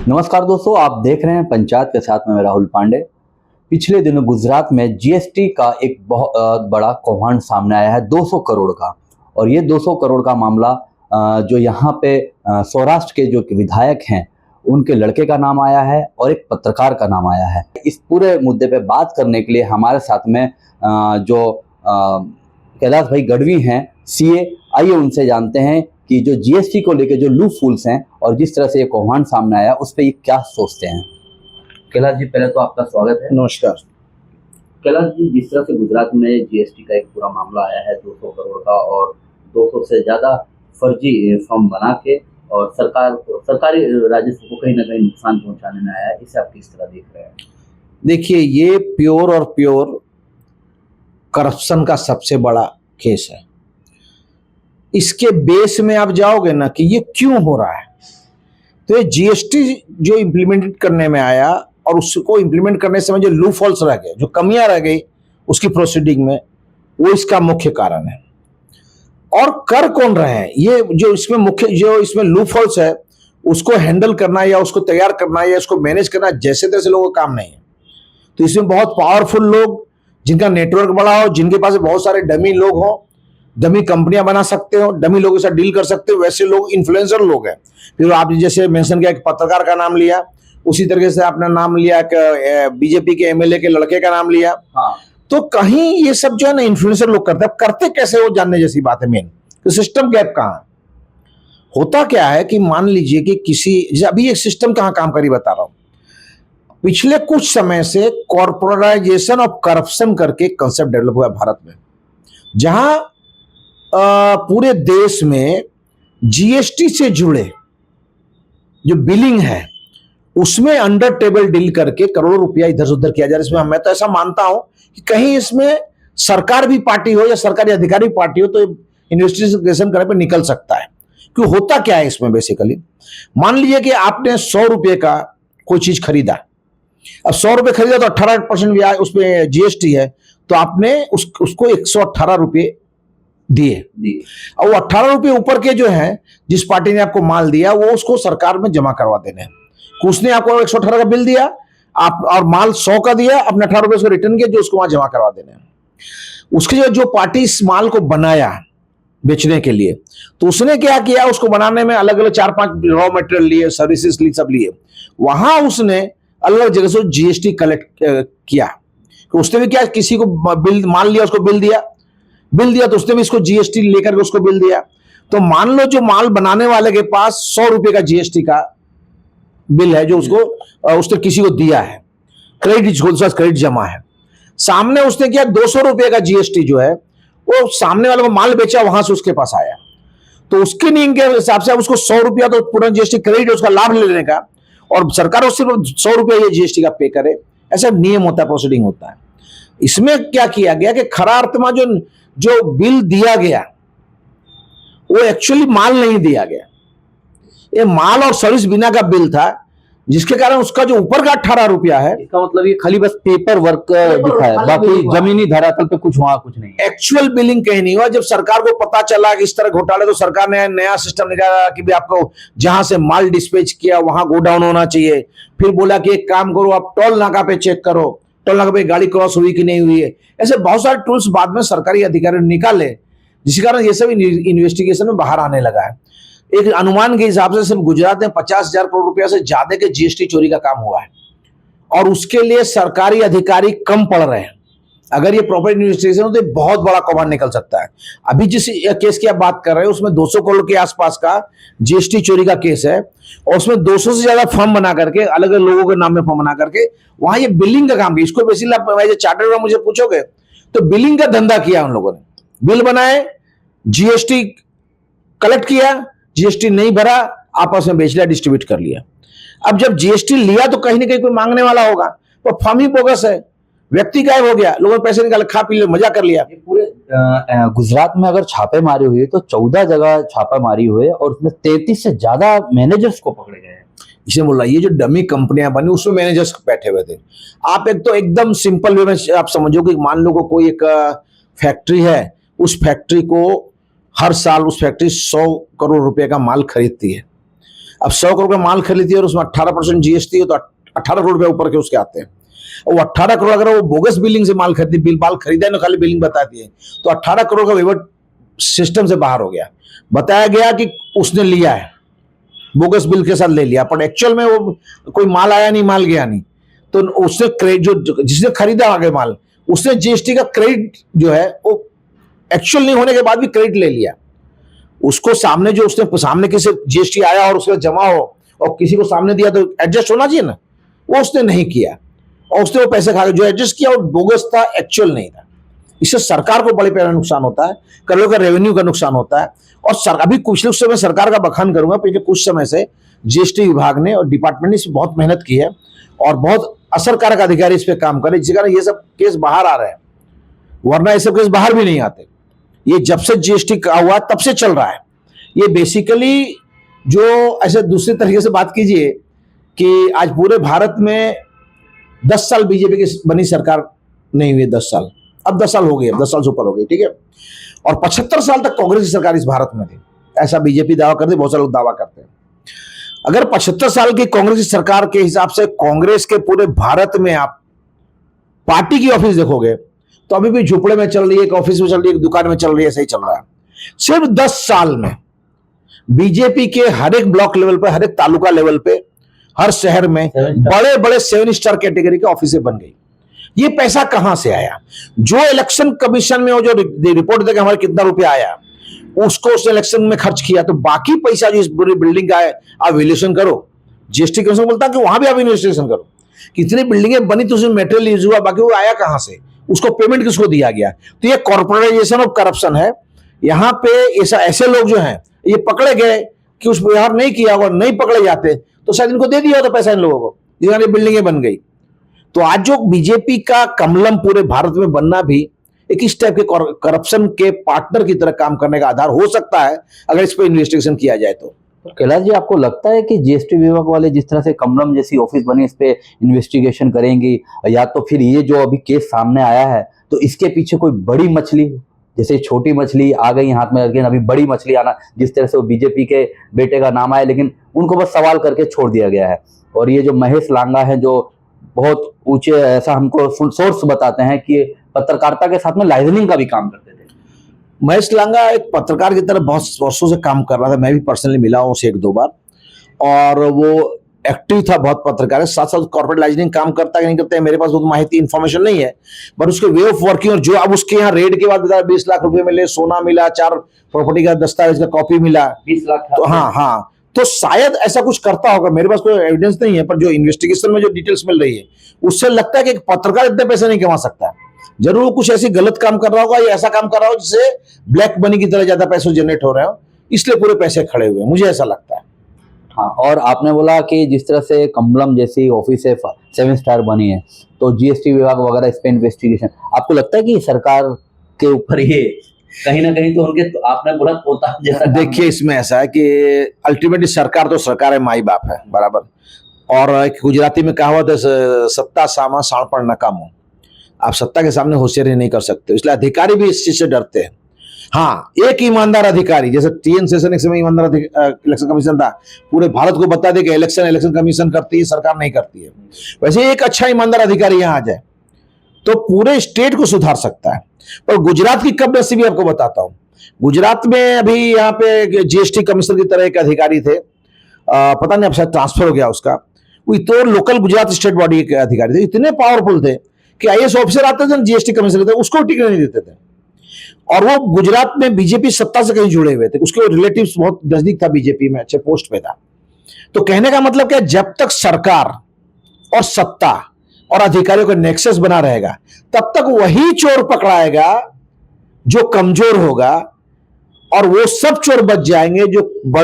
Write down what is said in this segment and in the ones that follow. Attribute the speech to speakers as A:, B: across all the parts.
A: नमस्कार दोस्तों, आप देख रहे हैं पंचायत के साथ में मैं राहुल पांडे। पिछले दिनों गुजरात में जीएसटी का एक बहुत बड़ा कौभांड सामने आया है 200 करोड़ का। और ये 200 करोड़ का मामला जो यहाँ पे सौराष्ट्र के जो विधायक हैं उनके लड़के का नाम आया है और एक पत्रकार का नाम आया है। इस पूरे मुद्दे पे बात करने के लिए हमारे साथ में जो कैलाश भाई गढ़वी हैं सीए, आइए उनसे जानते हैं कि जो जीएसटी को लेकर जो लूप फूल्स हैं और जिस तरह से ये कौभांड सामने आया उस पर ये क्या सोचते हैं। कैलाश जी, पहले तो आपका स्वागत है।
B: नमस्कार।
A: कैलाश जी, जिस तरह से गुजरात में जीएसटी का एक पूरा मामला आया है 200 करोड़ का और 200 से ज़्यादा फर्जी फॉर्म बना के और सरकारी राजस्व को कहीं ना कहीं नुकसान पहुंचाने में आया है, इसे आप किस तरह देख रहे हैं?
B: देखिए, ये प्योर करप्शन का सबसे बड़ा केस है। इसके बेस में आप जाओगे ना कि ये क्यों हो रहा है, तो ये जीएसटी जो इम्प्लीमेंट करने में आया और उसको इम्प्लीमेंट करने समय जो लूप होल्स रह गए, जो कमियां रह गई उसकी प्रोसीडिंग में, वो इसका मुख्य कारण है। और कर कौन रहे हैं, ये जो इसमें मुख्य जो इसमें लूप होल्स है उसको हैंडल करना या उसको तैयार करना या उसको मैनेज करना जैसे तैसे लोगों का काम नहीं है। तो इसमें बहुत पावरफुल लोग, जिनका नेटवर्क बड़ा हो, जिनके पास बहुत सारे डमी लोग हो, डमी कंपनियां बना सकते हो, डमी लोगों से डील कर सकते हो, वैसे लोग इन्फ्लुएंसर लोग हैं। फिर आप जैसे मेंशन किया, एक पत्रकार का नाम लिया, उसी तरीके से आपने नाम लिया बीजेपी के एमएलए के लड़के का नाम लिया।
A: हाँ।
B: तो कहीं ये सब जो है ना इन्फ्लुएंसर लोग करते कैसे, वो जानने जैसी बात है। मेन तो सिस्टम गैप कहाँ है। होता क्या है कि मान लीजिए कि अभी एक सिस्टम कहाँ काम करी बता रहा हूं। पिछले कुछ समय से कॉर्पोरेटाइजेशन ऑफ करप्शन करके कंसेप्ट डेवलप हुआ है भारत में, जहां पूरे देश में जीएसटी से जुड़े जो बिलिंग है उसमें अंडर टेबल डील करके करोड़ों रुपया इधर से उधर किया जा रहा है। इसमें मैं तो ऐसा मानता हूं कि कहीं इसमें सरकार भी पार्टी हो या सरकारी अधिकारी पार्टी हो तो इन्वेस्टिगेशन करने पे निकल सकता है। क्यों, होता क्या है इसमें बेसिकली, मान लीजिए कि आपने 100 रुपये का कोई चीज खरीदा। अब 100 रुपये खरीदा तो 18% ब्याज उसमें जीएसटी है, तो आपने उसको 118 रुपये दिए। और वो 18 रुपये ऊपर के जो है, जिस पार्टी ने आपको माल दिया, वो उसको सरकार में जमा करवा देने हैं। उसने आपको 118 का बिल दिया, आप और माल 100 का दिया, अपने 18 रुपये उसको रिटर्न किया, जो उसको वहां जमा करवा देने हैं। उसके जो पार्टी इस माल को बनाया बेचने के लिए, तो उसने क्या किया, उसको बनाने में अलग अलग 4-5 रॉ मटेरियल लिए, सर्विसेज लिए, सब लिए। वहां उसने अलग अलग जगह से जीएसटी कलेक्ट किया। तो उसने भी क्या, किसी को बिल माल लिया, उसको बिल दिया तो उसने भी इसको जीएसटी लेकर के उसको बिल दिया। तो मान लो जो माल बनाने वाले के पास 100 रुपये का जीएसटी का बिल है, जो उसने किसी को दिया है, क्रेडिट जमा है। सामने उसने क्या, 200 रुपये का जीएसटी जो है वो सामने वाले को माल बेचा, वहां से उसके पास आया। तो उसके नियम के हिसाब से उसको 100 रुपया तो पूरा जीएसटी क्रेडिट उसका लाभ ले लेने का, और सरकार उससे 100 रुपया ये जीएसटी का पे करे। ऐसा नियम होता है, प्रोसीडिंग होता है। इसमें क्या किया गया कि खरा अर्थ में जो बिल दिया गया वो एक्चुअली माल नहीं दिया गया, ये माल और सर्विस बिना का बिल था, जिसके कारण उसका जो ऊपर का 18 रुपया है,
A: इसका मतलब ये खाली बस पेपर वर्क दिखा है, बाकी जमीनी धरातल पे कुछ वहां कुछ नहीं।
B: एक्चुअल बिलिंग कहीं नहीं हुआ। जब सरकार को पता चला कि इस तरह घोटाले, तो सरकार ने नया सिस्टम निकाला कि भी आपको जहां से माल डिस्पैच किया वहां गोडाउन होना चाहिए। फिर बोला कि एक काम करो, आप टोल नाका पे चेक करो, टोल नाका पे गाड़ी क्रॉस हुई कि नहीं हुई है। ऐसे बहुत सारे टूल्स बाद में सरकारी अधिकारी निकाले, जिसके कारण ये सब इन्वेस्टिगेशन में बाहर आने लगा है। एक अनुमान के हिसाब से सिर्फ गुजरात में 50,000 करोड़ रुपया से ज्यादा के जीएसटी चोरी का काम हुआ है, और उसके लिए सरकारी अधिकारी कम पड़ रहे हैं। अगर ये प्रॉपर इन्वेस्टिगेशन हो तो बहुत बड़ा कौभांड निकल सकता है। अभी जिस केस की आप बात कर रहे हैं उसमें 200 करोड़ के आसपास का जीएसटी चोरी का केस है, और उसमें 200 से ज्यादा फर्म बना करके, अलग अलग लोगों के नाम में फर्म बना करके वहां ये बिलिंग का काम किया। इसको बेसिकली आप चार्टर्ड मुझे पूछोगे तो बिलिंग का धंधा किया उन लोगों ने। बिल बनाए, जीएसटी कलेक्ट किया, जीएसटी नहीं भरा, आपस में बेच लिया, डिस्ट्रीब्यूट कर लिया। अब जब जीएसटी लिया तो कहीं ना कहीं कोई मांगने वाला होगा, तो फर्म ही बोगस है, व्यक्ति गायब हो गया, लोगों ने पैसे निकाले, खा पी लिया, मजा कर लिया।
A: पूरे गुजरात में अगर छापेमारी हुई तो 14 जगह छापेमारी हुई और उसमें 33 से ज्यादा मैनेजर्स को पकड़े गए।
B: इसे बोल रहा, ये जो डमी कंपनियां बनी उसमें मैनेजर्स बैठे हुए थे। आप एक तो एकदम सिंपल वे में आप समझो कि मान लो कोई एक फैक्ट्री है, उस फैक्ट्री को हर साल उस फैक्ट्री 100 करोड़ रुपए का माल खरीदती है। अब 100 करोड़ का माल खरीदती है और उसमें 18% जीएसटी है, तो 18 करोड़ रुपए ऊपर के उसके आते हैं। और वो 18 करोड़ अगर वो बोगस बिलिंग से माल खरीदा है ना, खाली बिलिंग बताती है, तो 18 करोड़ का वहीवट सिस्टम से बाहर हो गया। बताया गया कि उसने लिया है, बोगस बिल के साथ ले लिया, पर एक्चुअल में वो कोई माल आया नहीं, माल गया नहीं। तो उसने क्रेडिट, जो जिसने खरीदा आगे माल, उसने जीएसटी का क्रेडिट जो है वो एक्चुअल नहीं होने के बाद भी क्रेडिट ले लिया। उसको सामने जो उसने सामने किसी जीएसटी आया और उसका जमा हो और किसी को सामने दिया तो एडजस्ट होना चाहिए ना, वो उसने नहीं किया और उसने वो पैसे खा, जो एडजस्ट किया वो बोगस था, एक्चुअल नहीं था। इससे सरकार को बड़े पैमाने नुकसान होता है, करोड़ों का रेवेन्यू का नुकसान होता है। और अभी कुछ समय सरकार का बखान करूंगा, पिछले कुछ समय से जीएसटी विभाग ने और डिपार्टमेंट ने इस पर बहुत मेहनत की है और बहुत असरकारक अधिकारी इस पे काम करे, जिसके कारण ये सब केस बाहर आ रहे हैं, वरना ये सब केस बाहर भी नहीं आते। ये जब से जीएसटी का हुआ तब से चल रहा है। ये बेसिकली जो ऐसे दूसरे तरीके से बात कीजिए कि आज पूरे भारत में 10 साल बीजेपी की बनी सरकार नहीं हुई, 10 साल, अब 10 साल हो गए, अब 10 साल से ऊपर हो गई, ठीक है। और 75 साल तक कांग्रेस की सरकार इस भारत में थी, ऐसा बीजेपी दावा करती, बहुत सारे लोग दावा करते हैं। अगर 75 साल की कांग्रेस की सरकार के हिसाब से कांग्रेस के पूरे भारत में आप पार्टी की ऑफिस देखोगे तो अभी भी झुपड़े में चल रही है, एक ऑफिस में चल रही है, एक दुकान में चल रही है, ऐसा ही चल रहा है। सिर्फ 10 साल में बीजेपी के हर एक ब्लॉक लेवल पे, हर एक तालुका लेवल पे, हर शहर में बड़े बड़े 7 स्टार कैटेगरी के ऑफिसें बन गई। ये पैसा कहां से आया? जो इलेक्शन कमीशन में वो जो रिपोर्ट देगा हमारे कितना रुपया आया, उसको उस इलेक्शन में खर्च किया, तो बाकी पैसा जो इस पूरी बिल्डिंग का है आप वैल्यूएशन करो। जीएसटी कमीशन बोलता है कि वहां भी आप इन्वेस्टिगेशन करो, कितनी बिल्डिंगें बनी तो उसमें मेटेरियल यूज हुआ, बाकी वो आया कहां से, उसको पेमेंट किसको दिया गया। तो ये कॉर्पोरेटाइजेशन ऑफ करप्शन है। यहाँ पे ऐसे लोग जो हैं ये पकड़े गए कि उस व्यवहार नहीं किया, और नहीं पकड़े जाते तो शायद इनको दे दिया होता पैसा इन लोगों को, जिन्होंने बिल्डिंगें बन गई। तो आज जो बीजेपी का कमलम पूरे भारत में बनना भी एक इस टाइप के करप्शन के पार्टनर की तरह काम करने का आधार हो सकता है, अगर इस पर इन्वेस्टिगेशन किया जाए तो।
A: कैलाश जी, आपको लगता है कि जीएसटी विभाग वाले जिस तरह से कमलम जैसी ऑफिस बनी, इस पे इन्वेस्टिगेशन करेंगी, या तो फिर ये जो अभी केस सामने आया है तो इसके पीछे कोई बड़ी मछली, जैसे छोटी मछली आ गई हाथ में, लेकिन अभी बड़ी मछली आना, जिस तरह से वो बीजेपी के बेटे का नाम आया लेकिन उनको बस सवाल करके छोड़ दिया गया है। और ये जो महेश लांगा है, जो बहुत ऊंचे, ऐसा हमको सोर्स बताते हैं कि पत्रकारिता के साथ में लाइजनिंग का भी काम करते थे।
B: महेश लांगा एक पत्रकार की तरह बहुत वर्षों से काम कर रहा था, मैं भी पर्सनली मिला हूं उसे 1-2 बार, और वो एक्टिव था बहुत पत्रकार है। साथ साथ कॉर्पोरेट लाइजनिंग काम करता है कि नहीं करता है मेरे पास बहुत माहिती इन्फॉर्मेशन नहीं है, पर उसके वे ऑफ वर्किंग, और जो अब उसके यहाँ रेड के बाद बताया 20 लाख रुपए मिले, सोना मिला, 4 प्रॉपर्टी का दस्तावेज का कॉपी मिला,
A: 20 लाख।
B: तो हाँ, तो शायद ऐसा कुछ करता होगा, मेरे पास कोई एविडेंस नहीं है, पर जो इन्वेस्टिगेशन में जो डिटेल्स मिल रही है उससे लगता है कि एक पत्रकार इतने पैसे नहीं कमा सकता। जरूर कुछ ऐसी गलत काम कर रहा होगा या ऐसा काम कर रहा हो जिससे ब्लैक मनी की तरह ज्यादा पैसे जनरेट हो रहे हो, इसलिए पूरे पैसे खड़े हुए, मुझे ऐसा लगता है।
A: हाँ, और आपने बोला कि जिस तरह से कमलम जैसी ऑफिस है 7 स्टार बनी है, तो जीएसटी विभाग वगैरह इस पे इन्वेस्टिगेशन, आपको लगता है कि सरकार के ऊपर ये कहीं ना कहीं तो उनके, तो आपने बोला तोता जैसा,
B: देखिए इसमें ऐसा है कि अल्टीमेटली सरकार तो सरकार है, माई बाप है बराबर। और एक गुजराती में कहावत है, सत्ता सामा साणपण नकामो, आप सत्ता के सामने होशियारी नहीं कर सकते, इसलिए अधिकारी भी इस चीज से डरते हैं। हाँ, एक ईमानदार अधिकारी, जैसे टीएन शेषन एक समय ईमानदार इलेक्शन कमीशन था, पूरे भारत को बता दे कि इलेक्शन कमीशन करती है, सरकार नहीं करती है, वैसे एक अच्छा ईमानदार अधिकारी यहाँ आ जाए तो पूरे स्टेट को सुधार सकता है। पर गुजरात की कब नसीबी आपको बताता हूं। गुजरात में अभी यहाँ पे जीएसटी कमिश्नर की तरह एक अधिकारी थे, पता नहीं अब शायद ट्रांसफर हो गया उसका, वो तो लोकल गुजरात स्टेट बॉडी के अधिकारी थे, इतने पावरफुल थे कि आईएएस ऑफिसर आते थे जीएसटी कमिश्नर थे, उसको टिकट नहीं देते थे। और वो गुजरात में बीजेपी सत्ता से कहीं जुड़े हुए थे, उसके रिलेटिव्स बहुत नजदीक था बीजेपी में, अच्छे पोस्ट पे था। तो कहने का मतलब क्या, जब तक सरकार और सत्ता और अधिकारियों का नेक्सस बना रहेगा तब तक वही चोर पकड़ाएगा जो कमजोर होगा, और वो सब चोर बच जाएंगे जो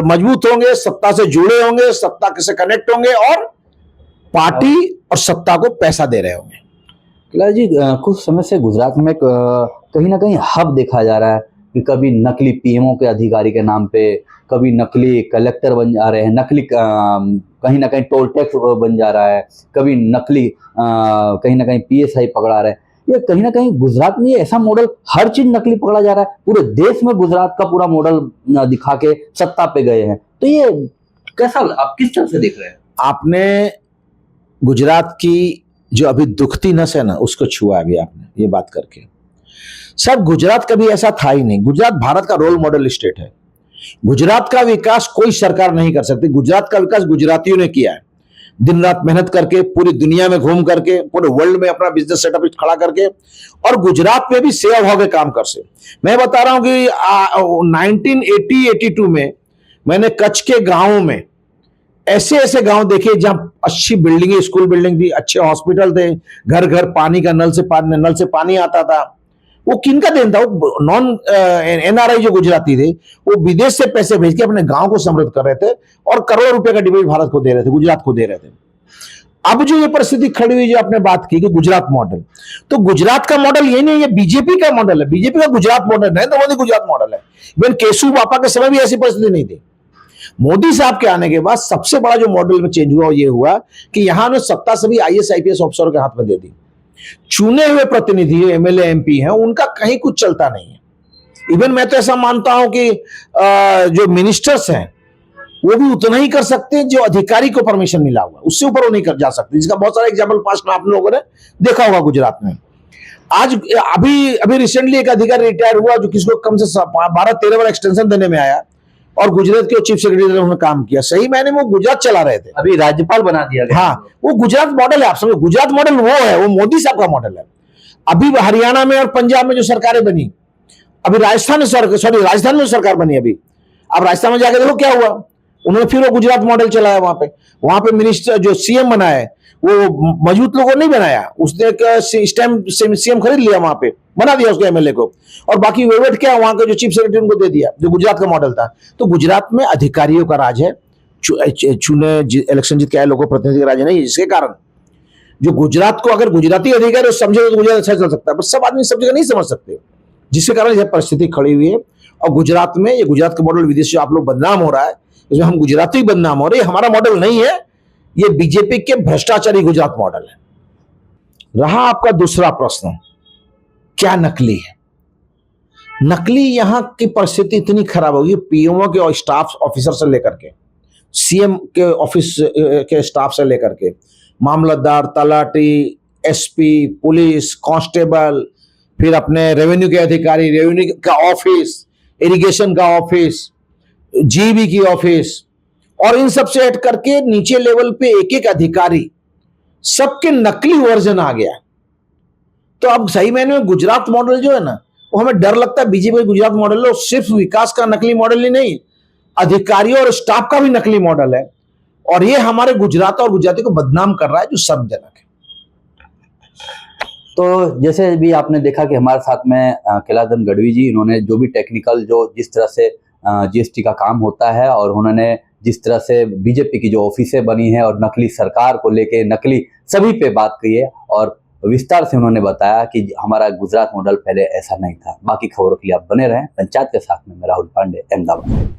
B: मजबूत होंगे, सत्ता से जुड़े होंगे, सत्ता से कनेक्ट होंगे और पार्टी और सत्ता को पैसा दे रहे होंगे।
A: कैलाश जी, कुछ समय से गुजरात में कहीं ना कहीं हब देखा जा रहा है कि कभी नकली पीएमओ के अधिकारी के नाम पे, कभी नकली कलेक्टर बन जा रहे हैं, नकली कहीं ना कहीं टोल टैक्स बन जा रहा है, कभी नकली कहीं ना कहीं पीएसआई पकड़ा रहे हैं। ये कहीं ना कहीं गुजरात में ऐसा मॉडल, हर चीज नकली पकड़ा जा रहा है, पूरे देश में गुजरात का पूरा मॉडल दिखा के सत्ता पे गए हैं। तो ये कैसा आप किस तरह से देख रहे हैं?
B: आपने गुजरात की जो अभी दुखती नस है ना, उसको छुआ अभी आपने ये बात करके। सब गुजरात कभी ऐसा था ही नहीं। गुजरात भारत का रोल मॉडल स्टेट है। गुजरात का विकास कोई सरकार नहीं कर सकती। गुजरात का विकास गुजरातियों ने किया है, दिन रात मेहनत करके, पूरी दुनिया में घूम करके, पूरे वर्ल्ड में अपना बिजनेस सेटअप खड़ा करके, और गुजरात में भी सेवा भाव के काम कर से। मैं बता रहा हूं कि 1980-82 में मैंने कच्छ के गांवों में ऐसे ऐसे गांव देखे जहां अच्छी बिल्डिंगें, स्कूल बिल्डिंग थी, अच्छे हॉस्पिटल थे, घर घर पानी का नल से पानी आता था। वो किनका देन था? वो नॉन एनआरआई जो गुजराती थे, वो विदेश से पैसे भेज के अपने गांव को समृद्ध कर रहे थे और करोड़ों रुपए का डिविडेंड भारत को दे रहे थे, गुजरात को दे रहे थे। अब जो ये परिस्थिति खड़ी हुई, जो आपने बात की कि गुजरात मॉडल, तो गुजरात का मॉडल ये नहीं है, बीजेपी का मॉडल है। बीजेपी का गुजरात मॉडल, नरेंद्र मोदी गुजरात मॉडल है। इवन केशु बापा के समय भी ऐसी परिस्थिति नहीं थी। मोदी साहब के आने के बाद सबसे बड़ा जो मॉडल में चेंज हुआ, ये हुआ कि यहां ने सत्ता सभी आईएएस आईपीएस ऑफिसरों के हाथ में दे दी। चुने हुए प्रतिनिधि एमएलए एमपी हैं, उनका कहीं कुछ चलता नहीं है। इवन मैं तो ऐसा मानता हूं कि जो मिनिस्टर्स हैं वो भी उतना ही कर सकते हैं जो अधिकारी को परमिशन मिला हुआ, उससे ऊपर वो नहीं कर जा सकते, जिसका बहुत सारा एग्जाम्पल पास्ट में आप लोगों ने देखा होगा गुजरात में। आज अभी रिसेंटली एक अधिकारी रिटायर हुआ जो किसको कम से 12-13 बार एक्सटेंशन देने में आया, और गुजरात के चीफ सेक्रेटरी ने उन्होंने काम किया। सही मैंने वो गुजरात चला रहे थे,
A: अभी राज्यपाल बना दिया गया।
B: हाँ, वो गुजरात मॉडल है। आप समझो, गुजरात मॉडल वो है, वो मोदी साहब का मॉडल है। अभी हरियाणा में और पंजाब में जो सरकारें बनी, अभी राजस्थान में सरकार बनी अभी, अब राजस्थान में जाकर देखो क्या हुआ। उन्होंने फिर वो गुजरात मॉडल चलाया। वहां पे मिनिस्टर जो सीएम बना है वो मजबूत लोगों ने नहीं बनाया, उसने एक स्टैम्प सीएम खरीद लिया, वहां पे बना दिया उसके एमएलए को, और बाकी वेवेट क्या वहां के जो चीफ सेक्रेटरी उनको दे दिया, जो गुजरात का मॉडल था। तो गुजरात में अधिकारियों का राज है, चुने इलेक्शन जीत के आए लोगों प्रतिनिधि का राज नहीं है, जिसके कारण जो गुजरात को अगर गुजराती अधिकारी समझे तो गुजरात अच्छा चल सकता है, पर सब आदमी सब जगह नहीं समझ सकते, जिसके कारण यह परिस्थिति खड़ी हुई है। और गुजरात में ये गुजरात का मॉडल विदेश से आप लोग बदनाम हो रहा है, इसमें हम गुजराती बदनाम हो रहे हैं। हमारा मॉडल नहीं है, ये बीजेपी के भ्रष्टाचारी गुजरात मॉडल है। रहा आपका दूसरा प्रश्न, क्या नकली है? नकली यहां की परिस्थिति इतनी खराब होगी, पीएमओ के और स्टाफ ऑफिसर से लेकर के सीएम के ऑफिस के स्टाफ से लेकर के मामलतदार, तलाटी, एसपी, पुलिस, कांस्टेबल, फिर अपने रेवेन्यू के अधिकारी, रेवेन्यू का ऑफिस, इरिगेशन का ऑफिस, जीबी की ऑफिस, और इन सब से ऐड करके नीचे लेवल पे एक एक अधिकारी, सबके नकली वर्जन आ गया। तो अब सही मैंने में गुजरात मॉडल जो है ना, वो हमें डर लगता है बीजेपी गुजरात मॉडल है, सिर्फ विकास का नकली मॉडल ही नहीं, अधिकारियों और स्टाफ का भी नकली मॉडल है, और ये हमारे गुजरात और गुजराती को बदनाम कर रहा है, जो शर्मजनक है।
A: तो जैसे भी आपने देखा कि हमारे साथ में कैलाधन गढ़वी जी, इन्होंने जो भी टेक्निकल जो जिस तरह से जीएसटी का काम होता है, और उन्होंने जिस तरह से बीजेपी की जो ऑफिसें बनी हैं और नकली सरकार को लेके नकली सभी पे बात की है, और विस्तार से उन्होंने बताया कि हमारा गुजरात मॉडल पहले ऐसा नहीं था। बाकी खबरों के लिए आप बने रहें पंचायत के साथ में। मैं राहुल पांडे, अहमदाबाद।